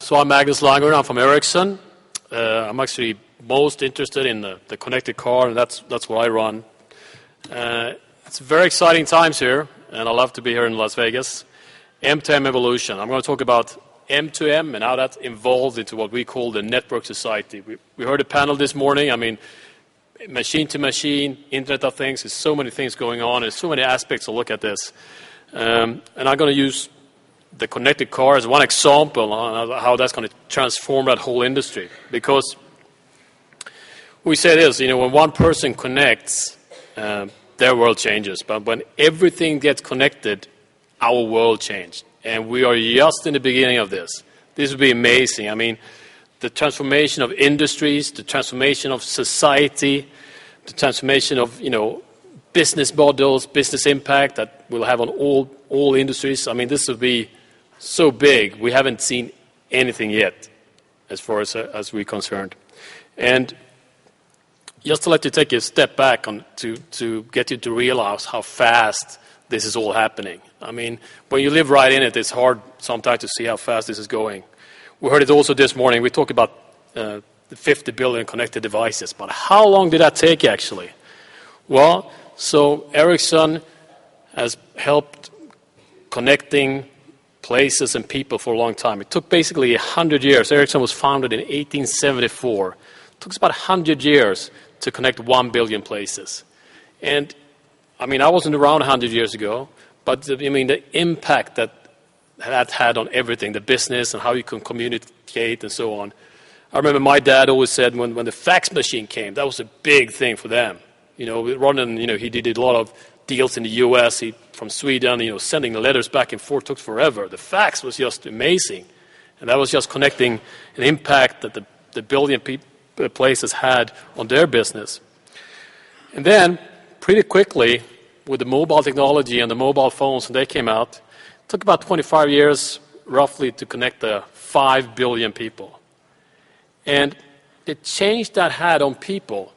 So I'm Magnus Lundgren. I'm from Ericsson. I'm actually most interested in the connected car, and that's what I run. It's very exciting times here, and I love to be here in Las Vegas. M2M evolution. I'm going to talk about M2M and how that evolved into what we call the network society. We heard a panel this morning. I mean, machine to machine, Internet of Things. There's so many things going on. There's so many aspects to look at this. And I'm going to use the connected car as one example on how that's going to transform that whole industry. Because we say this, when one person connects, their world changes. But when everything gets connected, our world changed. And we are just in the beginning of this. This will be amazing. I mean, the transformation of industries, the transformation of society, the transformation of, business models, business impact that will have on all industries. I mean, this will be so big. We haven't seen anything yet as far as we're concerned. And just to let you take a step back to get you to realize how fast this is all happening. I mean, when you live right in it, it's hard sometimes to see how fast this is going. We heard it also this morning. We talked about the 50 billion connected devices. But how long did that take, actually? Well, so Ericsson has helped connecting places and people for a long time. It took basically 100 years. Ericsson was founded in 1874. It took us about 100 years to connect 1 billion places. And, I mean, I wasn't around 100 years ago, but, the impact that had on everything, the business and how you can communicate and so on. I remember my dad always said when the fax machine came, that was a big thing for them. Rather than, he did a lot of deals in the U.S., from Sweden, sending the letters back and forth took forever. The fax was just amazing. And that was just connecting an impact that the billion places had on their business. And then, pretty quickly, with the mobile technology and the mobile phones, when they came out, it took about 25 years, roughly, to connect the 5 billion people. And the change that had on people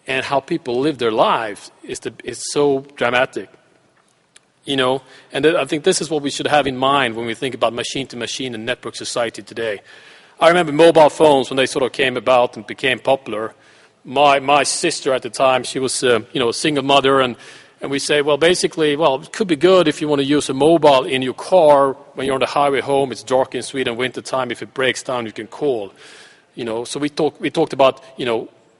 and how people live their lives is so dramatic. And I think this is what we should have in mind when we think about machine-to-machine and network society today. I remember mobile phones, when they sort of came about and became popular. My sister at the time, she was a single mother, and we say, it could be good if you want to use a mobile in your car when you're on the highway home. It's dark in Sweden, winter time. If it breaks down, you can call. So we talked about,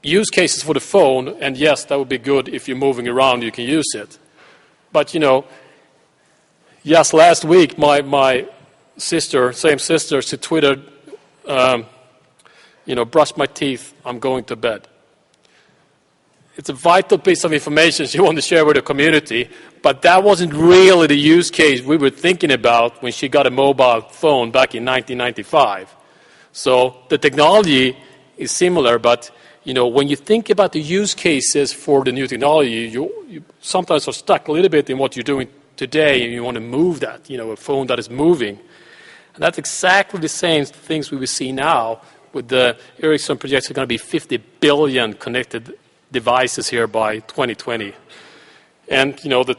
use cases for the phone, and yes, that would be good if you're moving around, you can use it. But, just last week, my sister, same sister, she tweeted, brush my teeth, I'm going to bed. It's a vital piece of information she wanted to share with the community, but that wasn't really the use case we were thinking about when she got a mobile phone back in 1995. So the technology is similar, but when you think about the use cases for the new technology, you sometimes are stuck a little bit in what you're doing today, and you want to move that, a phone that is moving. And that's exactly the same things we will see now with the Ericsson projects are going to be 50 billion connected devices here by 2020. And, the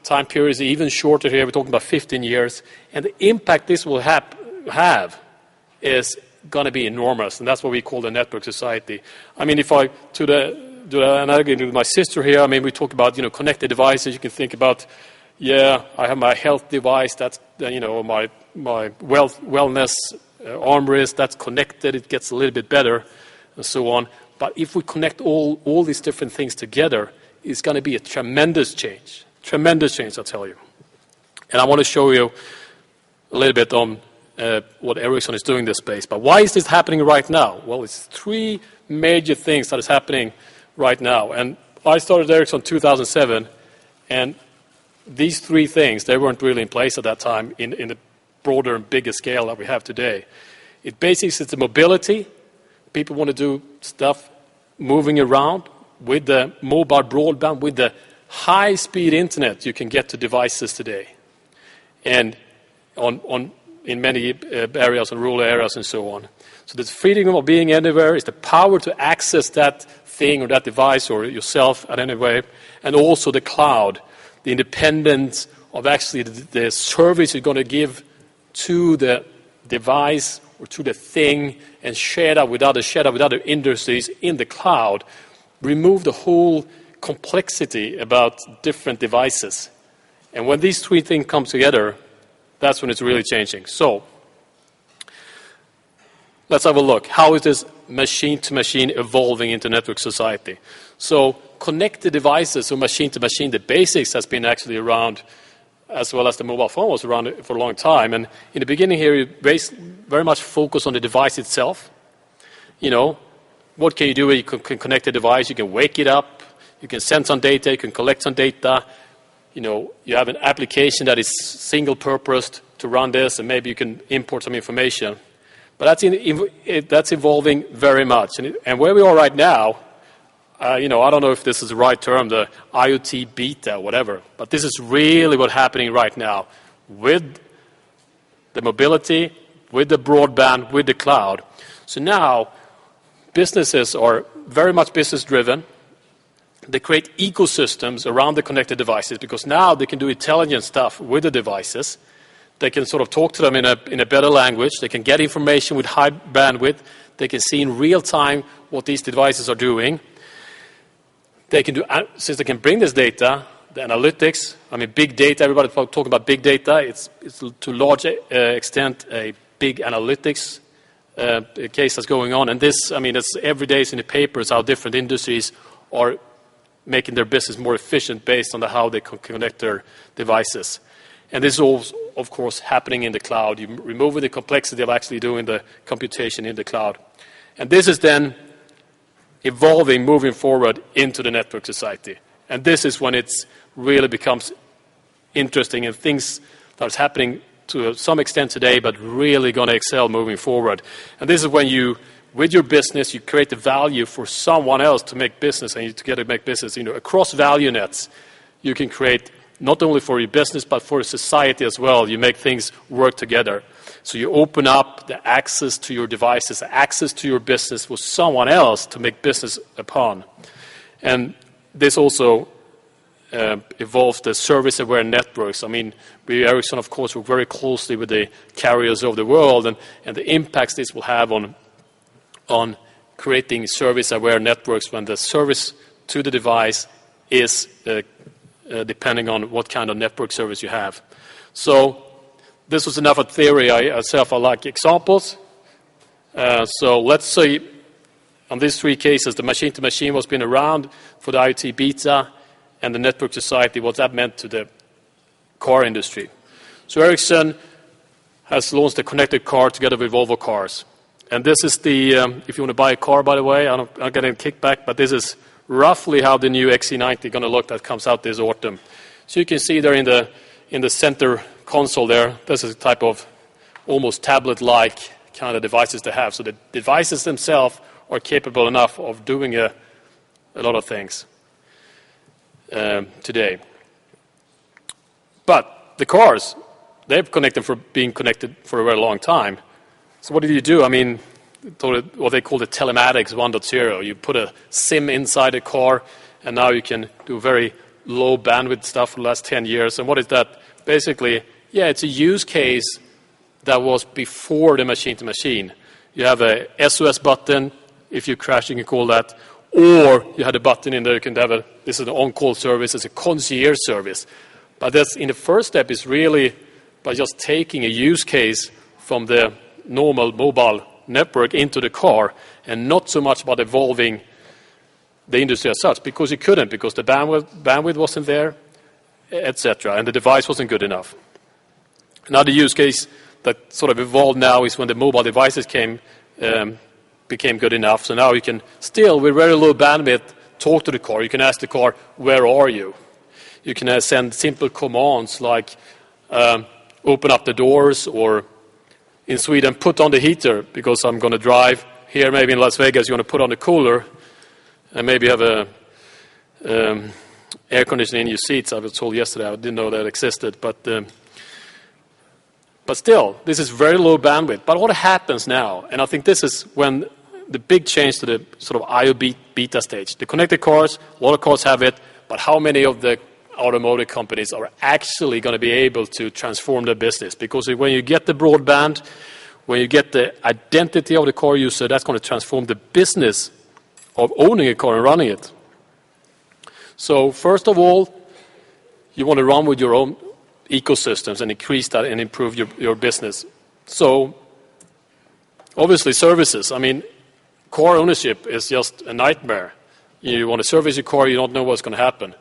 time period is even shorter here. We're talking about 15 years. And the impact this will have is going to be enormous. And that's what we call the network society. I mean, if I do the analogy with my sister here, we talk about, connected devices. You can think about, I have my health device. That's, my wellness armrest. That's connected. It gets a little bit better and so on. But if we connect all these different things together, it's going to be a tremendous change. Tremendous change, I'll tell you. And I want to show you a little bit on what Ericsson is doing in this space. But why is this happening right now? Well, it's 3 major things that is happening right now. And I started Ericsson in 2007, and these 3 things, they weren't really in place at that time in the broader and bigger scale that we have today. It basically is the mobility. People want to do stuff moving around with the mobile broadband, with the high-speed internet you can get to devices today. And in many areas and rural areas and so on. So the freedom of being anywhere is the power to access that thing or that device or yourself at any way. And also the cloud, the independence of actually the service you're going to give to the device or to the thing and share that with other industries in the cloud, remove the whole complexity about different devices. And when these three things come together, that's when it's really changing. So let's have a look. How is this machine-to-machine evolving into network society? So connected devices, or machine-to-machine, the basics has been actually around, as well as the mobile phone was around for a long time. And in the beginning here, you very much focus on the device itself. You know, what can you do? You can connect a device, you can wake it up, you can send some data, you can collect some data. You know, you have an application that is single-purposed to run this, and maybe you can import some information. But that's evolving very much. And where we are right now, I don't know if this is the right term, the IoT beta, whatever, but this is really what's happening right now with the mobility, with the broadband, with the cloud. So now, businesses are very much business-driven. They create ecosystems around the connected devices because now they can do intelligent stuff with the devices. They can sort of talk to them in a better language. They can get information with high bandwidth. They can see in real time what these devices are doing. They can do, since they can bring this data, the analytics, big data, everybody talking about big data. It's to a large extent a big analytics case that's going on. And this, it's every day in the papers how different industries are making their business more efficient based on how they connect their devices. And this is all, of course, happening in the cloud. You're removing the complexity of actually doing the computation in the cloud. And this is then evolving, moving forward into the network society. And this is when it really becomes interesting and things that are happening to some extent today, but really going to excel moving forward. And this is when you, with your business, you create the value for someone else to make business, and you together make business. Across value nets, you can create not only for your business, but for society as well. You make things work together. So you open up the access to your devices, access to your business for someone else to make business upon. And this also evolves the service-aware networks. We, Ericsson, of course, work very closely with the carriers of the world, and the impacts this will have on creating service-aware networks when the service to the device is depending on what kind of network service you have. So this was enough of theory. I like examples. So let's say on these three cases, the machine-to-machine was been around for the IoT beta and the network society, what that meant to the car industry. So Ericsson has launched a connected car together with Volvo Cars. And this is the, if you want to buy a car, by the way, I'm not getting a kickback, but this is roughly how the new XC90 is going to look that comes out this autumn. So you can see there in the center console there, this is a type of almost tablet-like kind of devices to have. So the devices themselves are capable enough of doing a lot of things today. But the cars, they've been connected for a very long time. So what did you do? What they call the telematics 1.0. You put a SIM inside a car, and now you can do very low bandwidth stuff for the last 10 years. And what is that? Basically, it's a use case that was before the machine-to-machine. You have a SOS button. If you crash, you can call that. Or you had a button in there. You can have this is an on-call service. It's a concierge service. But that's in the first step is really by just taking a use case from the normal mobile network into the car, and not so much about evolving the industry as such, because you couldn't, because the bandwidth wasn't there, etc., and the device wasn't good enough. Another use case that sort of evolved now is when the mobile devices became good enough. So now you can still, with very low bandwidth, talk to the car. You can ask the car, where are you? You can send simple commands like open up the doors, or in Sweden, put on the heater, because I'm going to drive. Here, maybe in Las Vegas, you want to put on the cooler, and maybe have a air conditioning in your seats. I was told yesterday, I didn't know that existed. But still, this is very low bandwidth. But what happens now, and I think this is when the big change to the sort of IoT beta stage. The connected cars, a lot of cars have it, but how many of the automotive companies are actually going to be able to transform their business? Because when you get the broadband, when you get the identity of the car user, that's going to transform the business of owning a car and running it. So first of all, you want to run with your own ecosystems and increase that and improve your business. So obviously services. I mean, car ownership is just a nightmare. You want to service your car, you don't know what's going to happen.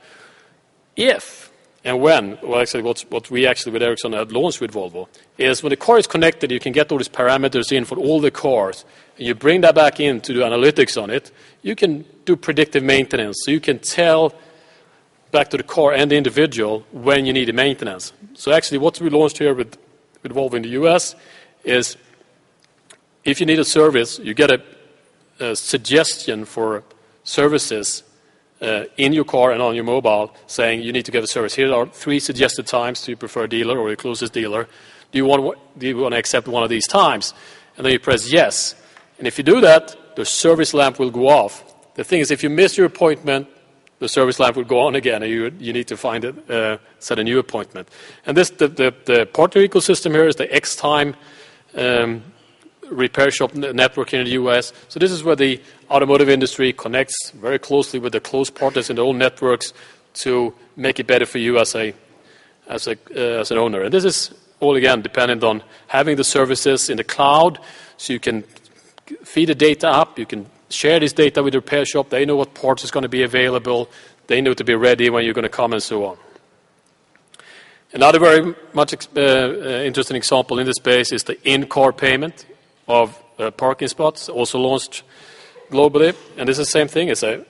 If and when, well, actually what we actually with Ericsson had launched with Volvo, is when the car is connected, you can get all these parameters in for all the cars, and you bring that back in to do analytics on it, you can do predictive maintenance. So you can tell back to the car and the individual when you need the maintenance. So actually what we launched here with Volvo in the US is if you need a service, you get a suggestion for services in your car and on your mobile saying you need to get a service. Here are 3 suggested times to your preferred dealer or your closest dealer. Do you want to accept one of these times? And then you press yes. And if you do that, the service lamp will go off. The thing is, if you miss your appointment, the service lamp will go on again, and you need to find it, set a new appointment. And this the partner ecosystem here is the X-Time repair shop network here in the US. So this is where the automotive industry connects very closely with the close partners in the own networks to make it better for you as an owner. And this is all again dependent on having the services in the cloud, so you can feed the data up, you can share this data with the repair shop. They know what parts is going to be available. They know to be ready when you're going to come and so on. Another very much interesting example in this space is the in-car payment of parking spots, also launched globally. And this is the same thing. It's a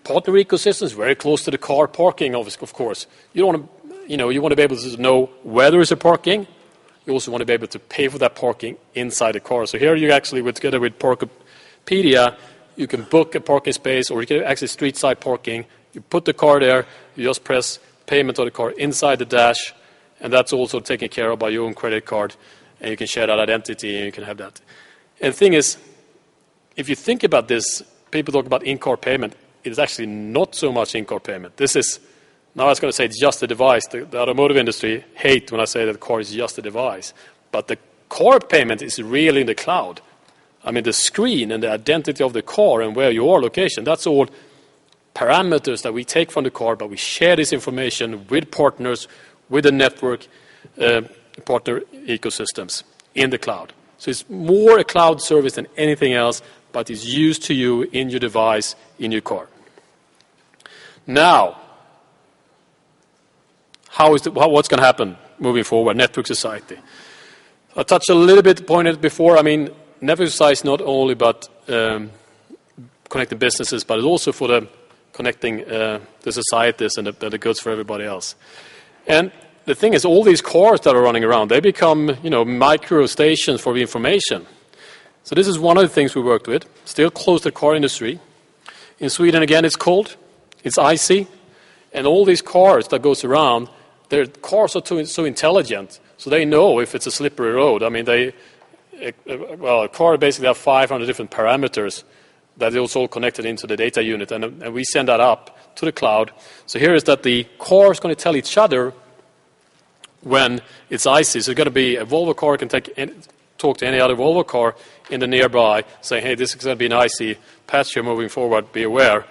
partner ecosystem. It's very close to the car parking, of course. You want to be able to know where there is a parking. You also want to be able to pay for that parking inside the car. So here you actually, together with Parkopedia, you can book a parking space, or you can access street side parking. You put the car there, you just press payment of the car inside the dash, and that's also taken care of by your own credit card, and you can share that identity, and you can have that. And the thing is, if you think about this, people talk about in-car payment. It is actually not so much in-car payment. This is, now I was going to say it's just a device. The automotive industry hate when I say that the car is just a device. But the car payment is really in the cloud. I mean, the screen and the identity of the car and where you are location, that's all parameters that we take from the car, but we share this information with partners, with the network partner ecosystems in the cloud. So it's more a cloud service than anything else, but it's used to you in your device, in your car. Now, what's going to happen moving forward, network society? I touched a little bit upon it before. I mean, network society is not only about connecting businesses, but it's also for the connecting the societies and the goods for everybody else. And the thing is, all these cars that are running around, they become, micro stations for the information. So this is one of the things we worked with, still close to the car industry. In Sweden, again, it's cold, it's icy, and all these cars that goes around, their cars are so intelligent, so they know if it's a slippery road. I mean, a car basically has 500 different parameters that is all connected into the data unit, and we send that up to the cloud. So here is that the car is going to tell each other when it's icy. So it's going to be a Volvo car can talk to any other Volvo car in the nearby, saying, hey, this is going to be an icy patch here moving forward, be aware.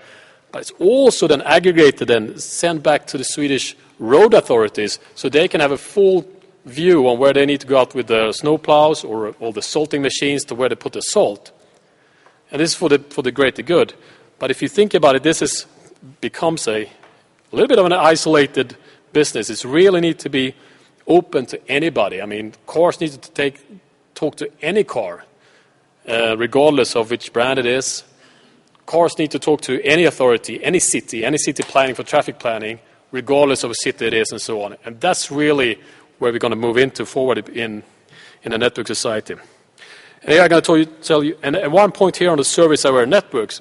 But it's also then aggregated and sent back to the Swedish road authorities, so they can have a full view on where they need to go out with the snow plows or all the salting machines to where they put the salt. And this is for the greater good. But if you think about it, this becomes a little bit of an isolated business. It really needs to be open to anybody. I mean, cars need to talk to any car, regardless of which brand it is. Cars need to talk to any authority, any city planning for traffic planning, regardless of what city it is, and so on. And that's really where we're going to move into forward in a network society. And here I'm going to tell you, and one point here on the service-aware networks,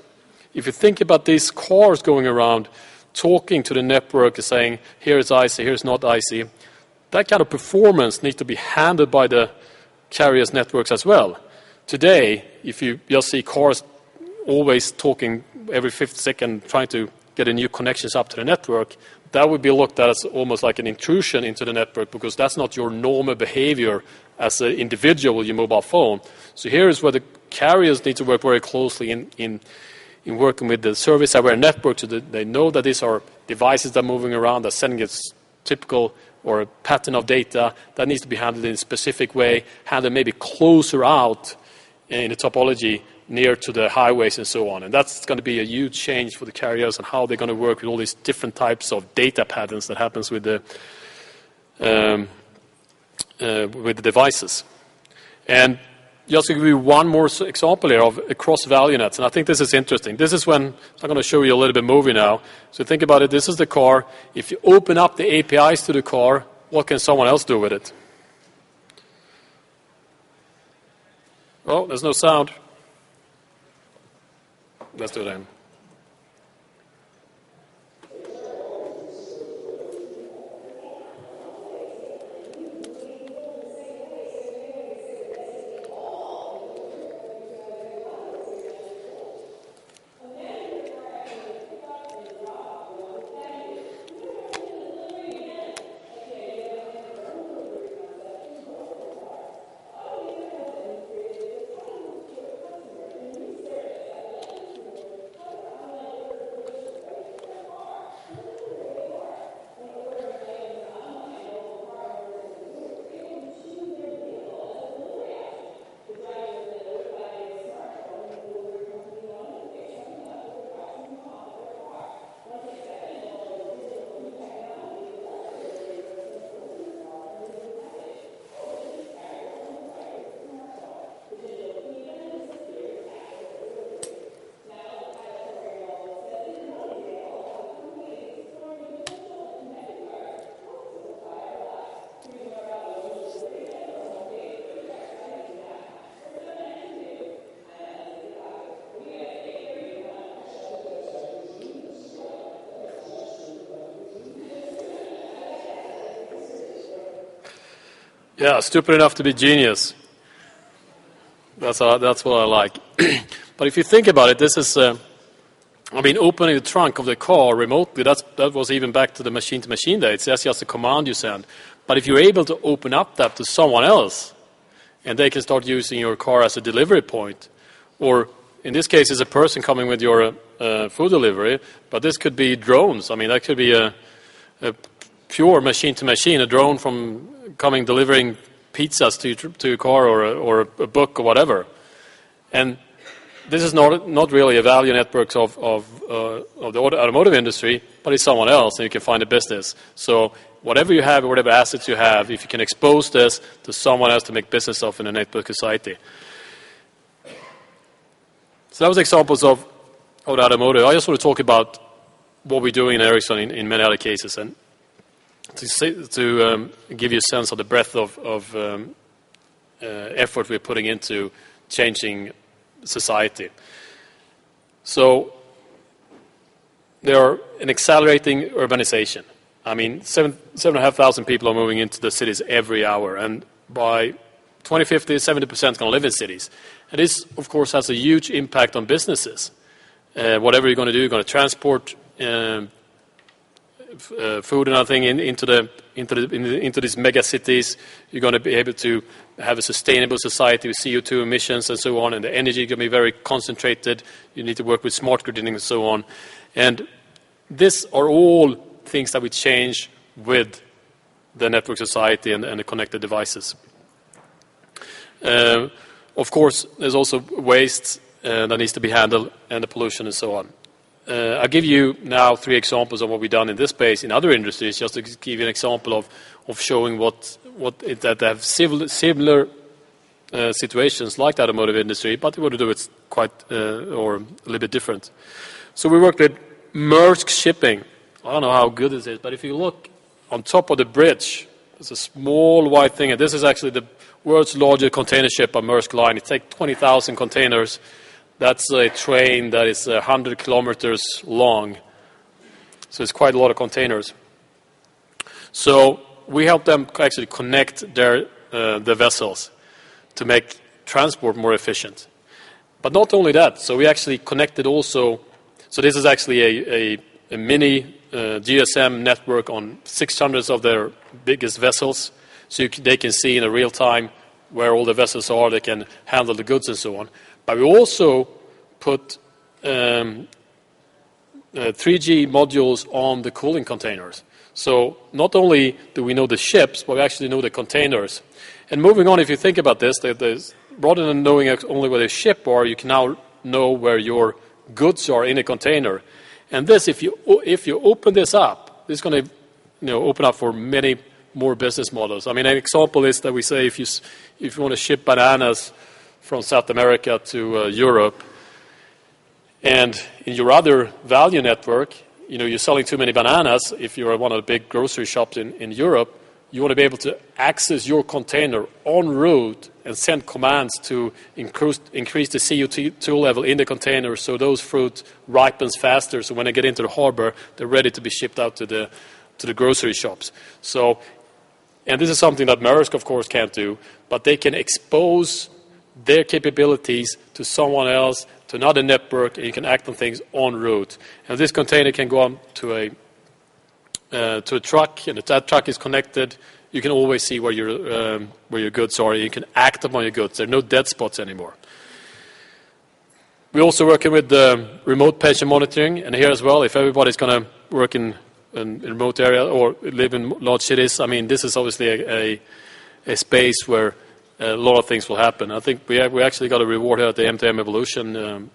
if you think about these cars going around, talking to the network, saying, here it's icy, here's not icy, that kind of performance needs to be handled by the carriers' networks as well. Today, if you just see cars always talking every 5th second, trying to get a new connections up to the network, that would be looked at as almost like an intrusion into the network, because that's not your normal behavior as an individual with your mobile phone. So here is where the carriers need to work very closely in working with the service-aware network, so that they know that these are devices that are moving around, that sending a typical or a pattern of data that needs to be handled in a specific way, handled maybe closer out in the topology near to the highways and so on. And that's going to be a huge change for the carriers and how they're going to work with all these different types of data patterns that happens with the devices. And just to give you one more example here of across value nets, and I think this is interesting. This is when, so I'm going to show you a little bit movie now. So think about it, this is the car. If you open up the APIs to the car, what can someone else do with it? Oh, there's no sound. Let's do it then. Yeah, stupid enough to be genius. That's what I like. But if you think about it, this is, opening the trunk of the car remotely, that was even back to the machine-to-machine days. That's just a command you send. But if you're able to open up that to someone else, and they can start using your car as a delivery point, or in this case, it's a person coming with your food delivery, but this could be drones. I mean, that could be a pure machine-to-machine, a drone from coming delivering pizzas to your car or a book or whatever. And this is not really a value network of the automotive industry, but it's someone else, and you can find a business. So whatever you have, or whatever assets you have, if you can expose this to someone else to make business of in a network society. So that was examples of the automotive. I just want to talk about what we're doing in Ericsson in many other cases, and to give you a sense of the breadth of effort we're putting into changing society. So there are an accelerating urbanization. I mean, 7,500 people are moving into the cities every hour, and by 2050, 70% are going to live in cities. And this, of course, has a huge impact on businesses. Whatever you're going to do, you're going to transport food and other thing into these mega cities. You're going to be able to have a sustainable society with CO2 emissions and so on, and the energy is going to be very concentrated. You need to work with smart gridding and so on. And these are all things that we change with the network society and the connected devices. Of course, there's also waste that needs to be handled, and the pollution and so on. I'll give you now 3 examples of what we've done in this space in other industries, just to give you an example of showing that have similar situations like the automotive industry, but what to do it's quite or a little bit different. So we worked with Maersk Shipping. I don't know how good this is, but if you look on top of the bridge, there's a small white thing, and this is actually the world's largest container ship on Maersk Line. It takes 20,000 containers. That's a train that is 100 kilometers long. So it's quite a lot of containers. So we help them actually connect their vessels to make transport more efficient. But not only that, so we actually connected also, so this is actually a mini GSM network on 600 of their biggest vessels, so they can see in a real time where all the vessels are, they can handle the goods and so on. But we also put 3G modules on the cooling containers. So not only do we know the ships, but we actually know the containers. And moving on, if you think about this, rather than knowing only where the ship are, you can now know where your goods are in a container. And this, if you open this up, this is going to open up for many more business models. I mean, an example is that we say if you want to ship bananas from South America to Europe, and in your other value network, you're selling too many bananas. If you're one of the big grocery shops in Europe, you want to be able to access your container en route and send commands to increase the CO2 level in the container, so those fruit ripens faster. So when they get into the harbor, they're ready to be shipped out to the grocery shops. So, and this is something that Maersk, of course, can't do, but they can expose their capabilities to someone else, to another network, and you can act on things en route. And this container can go on to a truck, and if that truck is connected, you can always see where your goods are. You can act upon your goods. There are no dead spots anymore. We're also working with remote patient monitoring, and here as well, if everybody's going to work in a remote area or live in large cities, I mean, this is obviously a space where a lot of things will happen. I think we actually got a reward here at the M2M Evolution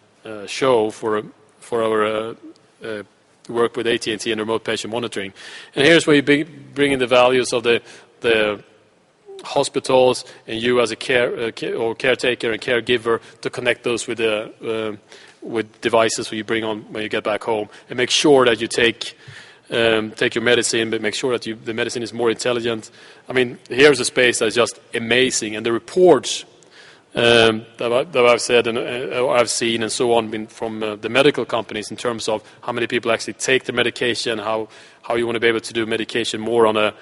show for our work with AT&T and remote patient monitoring. And here's where you bring in the values of the hospitals and you as a caretaker and caregiver to connect those with devices when you bring on when you get back home, and make sure that you take your medicine, but make sure that the medicine is more intelligent. I mean, here's a space that is just amazing, and the reports that I've said and I've seen and so on from the medical companies in terms of how many people actually take the medication, how you want to be able to do medication more on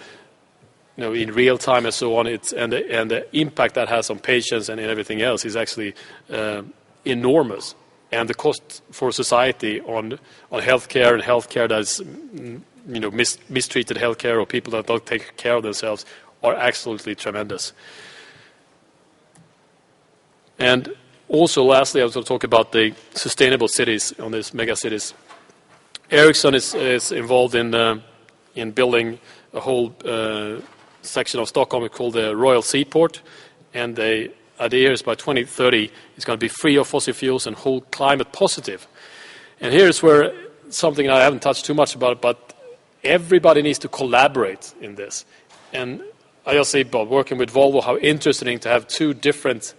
in real time and so on. And the impact that has on patients and everything else is actually enormous. And the cost for society on healthcare and healthcare that's mistreated healthcare or people that don't take care of themselves are absolutely tremendous. And also, lastly, I was going to talk about the sustainable cities on these mega cities. Ericsson is involved in building a whole section of Stockholm called the Royal Seaport, and the idea is by 2030 it's going to be free of fossil fuels and whole climate positive. And here's where something I haven't touched too much about, but everybody needs to collaborate in this. And I just say about working with Volvo, how interesting to have two different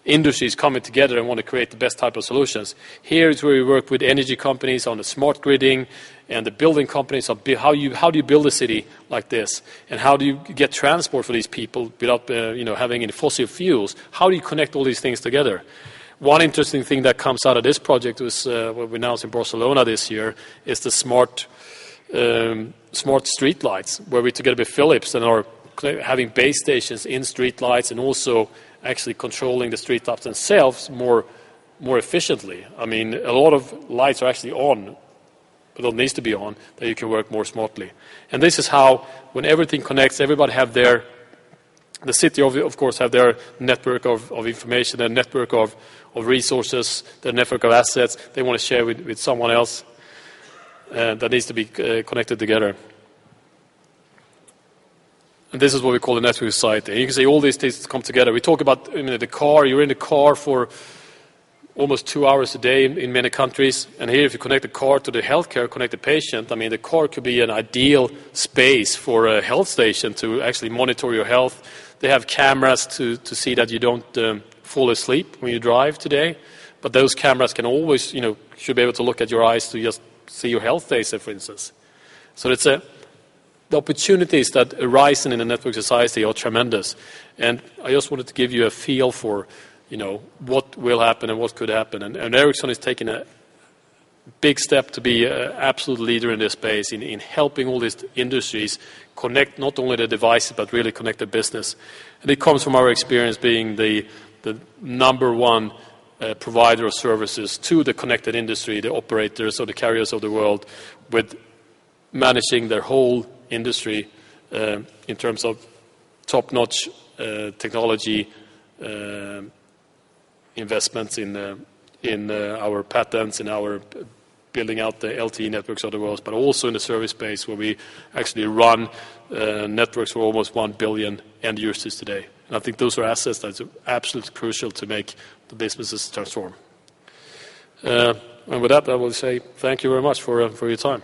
industries coming together and want to create the best type of solutions. Here is where we work with energy companies on the smart gridding, and the building companies on how do you build a city like this, and how do you get transport for these people without having any fossil fuels. How do you connect all these things together? One interesting thing that comes out of this project was what we announced in Barcelona this year is the smart street lights, where we together with Philips and are having base stations in street lights and also actually controlling the street lights themselves more efficiently. I mean, a lot of lights are actually on, but it needs to be on, that you can work more smartly. And this is how, when everything connects, everybody have the city of course have their network of information, their network of resources, their network of assets they want to share with someone else that needs to be connected together. And this is what we call a network society. And you can see all these things come together. We talk about the car. You're in the car for almost 2 hours a day in many countries. And here, if you connect the car to the healthcare, connect the patient, I mean, the car could be an ideal space for a health station to actually monitor your health. They have cameras to see that you don't fall asleep when you drive today. But those cameras can always, should be able to look at your eyes to just see your health data, for instance. So it's the opportunities that arise in a network society are tremendous. And I just wanted to give you a feel for, what will happen and what could happen. And Ericsson is taking a big step to be an absolute leader in this space, in helping all these industries connect not only the devices, but really connect the business. And it comes from our experience being the number one provider of services to the connected industry, the operators or the carriers of the world, with managing their whole industry in terms of top-notch technology investments in our patents, in our building out the LTE networks of the world, but also in the service space where we actually run networks for almost 1 billion end users today. And I think those are assets that's absolutely crucial to make the businesses transform. And with that, I will say thank you very much for your time.